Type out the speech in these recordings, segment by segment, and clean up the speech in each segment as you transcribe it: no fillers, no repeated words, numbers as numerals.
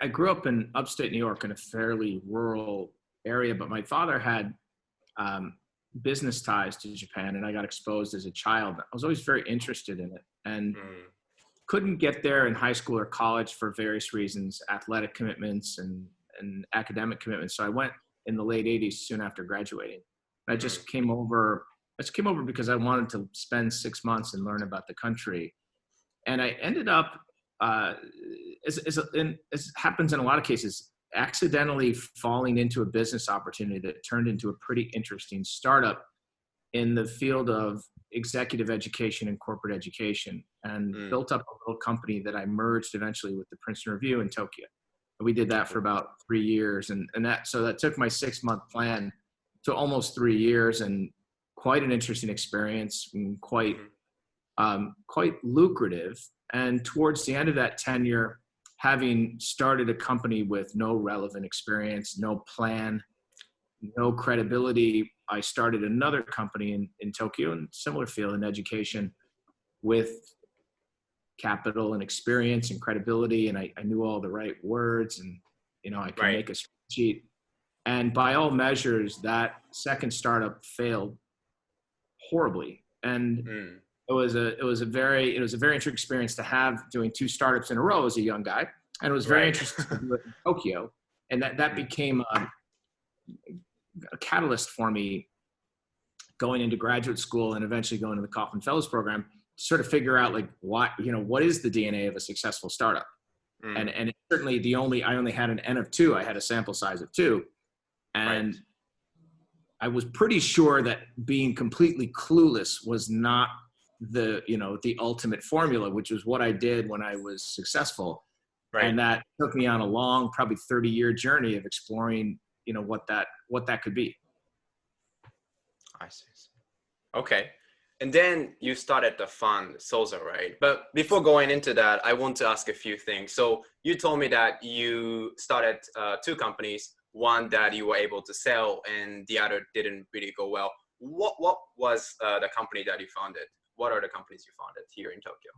I grew up in upstate New York in a fairly rural area, but my father had um, business ties to Japan, and I got exposed as a child. I was always very interested in it, and Mm, couldn't get there in high school or college for various reasons, athletic commitments and academic commitments. So I went in the late '80s, soon after graduating. I mm, just came over. I just came over because I wanted to spend 6 months and learn about the country, and I ended up, uh, as happens in a lot of cases, accidentally falling into a business opportunity that turned into a pretty interesting startup in the field of executive education and corporate education, and mm. built up a little company that I merged eventually with the Princeton Review in Tokyo. And we did that for about 3 years. And that took my 6 month plan to almost 3 years, and quite an interesting experience and Mhm. quite lucrative. And towards the end of that tenure, having started a company with no relevant experience, no plan, no credibility, I started another company in Tokyo in similar field in education with capital and experience and credibility. And I knew all the right words, and, I could Right. make a spreadsheet. And by all measures, that second startup failed horribly. And Mm, it was a very interesting experience to have, doing two startups in a row as a young guy. And it was very right. interesting to do it in Tokyo. And that Mm, became a catalyst for me going into graduate school and eventually going to the Copan Fellows program to sort of figure out, like, what is the DNA of a successful startup? mm, And certainly I only had an N of two. I had a sample size of two. right. And I was pretty sure that being completely clueless was not the ultimate formula, which was what I did when I was successful. Right. And that took me on a long, probably 30-year journey of exploring, what that could be. I see. Okay. And then you started the fund, Sozo, right? But before going into that, I want to ask a few things. So you told me that you started two companies, one that you were able to sell and the other didn't really go well. What was the company that you founded? What are the companies you founded here in Tokyo?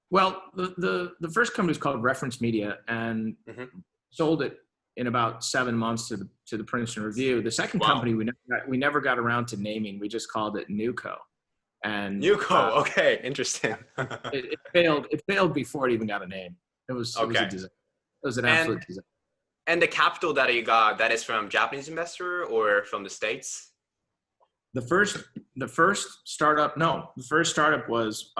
Well, the first company was called Reference Media, and Hmm. sold it in about 7 months to the Princeton Review. The second Wow. company we never got around to naming. We just called it Newco, and Newco. Okay. Interesting. it failed. It failed before it even got a name. It was a Okay. disaster. It was an And absolute disaster. and the capital that you got, that is from Japanese investor or from the States? The first the first startup, no, the first startup was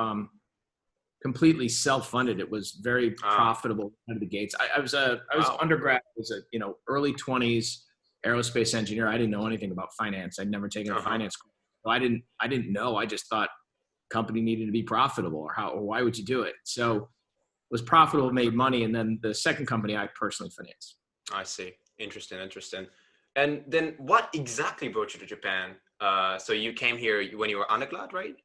completely self-funded. It was very Ah, profitable out of the gates. I was wow. undergrad. I was a early 20s aerospace engineer. I didn't know anything about finance. I'd never taken a Uh-huh. finance course. So I didn't know. I just thought company needed to be profitable, or why would you do it? So it was profitable, made money, and then the second company I personally financed. I see. Interesting, interesting. And then what exactly brought you to Japan? So you came here when you were undergrad, right?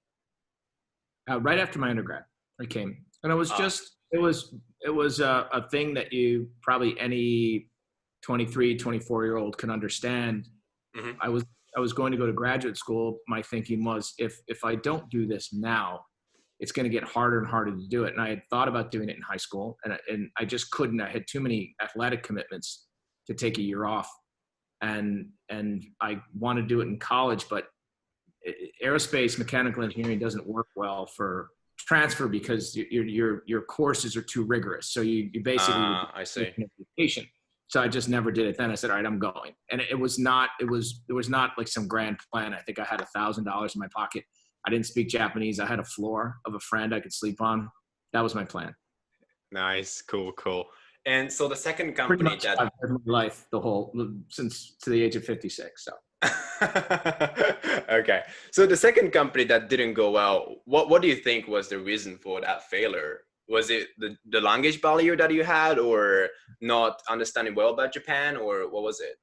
Right after my undergrad, I came, and Ah, it was a thing that you probably any 23, 24-year old can understand. mm-hmm. I was I was going to go to graduate school. My thinking was, if I don't do this now, it's going to get harder and harder to do it. And I had thought about doing it in high school, and I just couldn't. I had too many athletic commitments to take a year off, and I want to do it in college, but aerospace mechanical engineering doesn't work well for transfer because your courses are too rigorous. So you basically would be I see. taking a vacation. So I just never did it. Then I said, all right, I'm going. And it was not, there was not like some grand plan. I think I had $1,000 in my pocket. I didn't speak Japanese. I had a floor of a friend I could sleep on. That was my plan. Nice, cool, cool. And so the second Pretty company much that I've lived my life since to the age of 56. So. okay. So the second company that didn't go well, what do you think was the reason for that failure? Was it the language barrier that you had, or not understanding well about Japan, or what was it?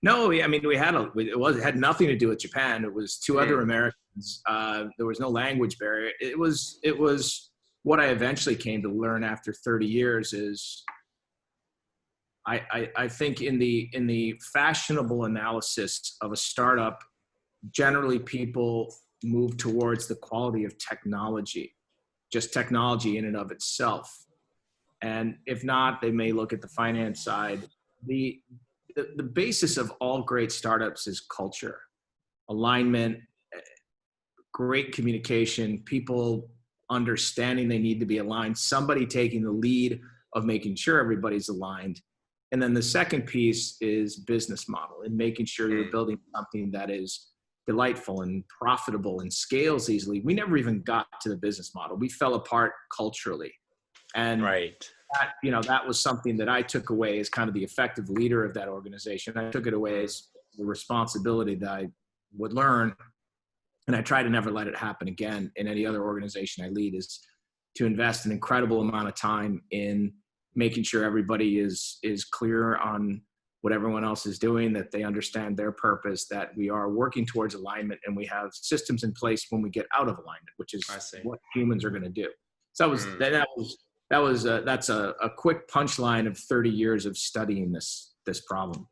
No, I mean, it had nothing to do with Japan. It was two other Mm, Americans. There was no language barrier. It was what I eventually came to learn after 30 years is I think in the fashionable analysis of a startup, generally people move towards the quality of technology, just technology in and of itself. And if not, they may look at the finance side. The basis of all great startups is culture, alignment, great communication, people understanding they need to be aligned, somebody taking the lead of making sure everybody's aligned. And then the second piece is business model and making sure you're building something that is delightful and profitable and scales easily. We never even got to the business model. We fell apart culturally. And Right. that, you know, that was something that I took away as kind of the effective leader of that organization. I took it away as the responsibility that I would learn. And I try to never let it happen again in any other organization I lead, is to invest an incredible amount of time in making sure everybody is clear on what everyone else is doing, that they understand their purpose, that we are working towards alignment, and we have systems in place when we get out of alignment, which is what humans are going to do. So that's a quick punchline of 30 years of studying this problem.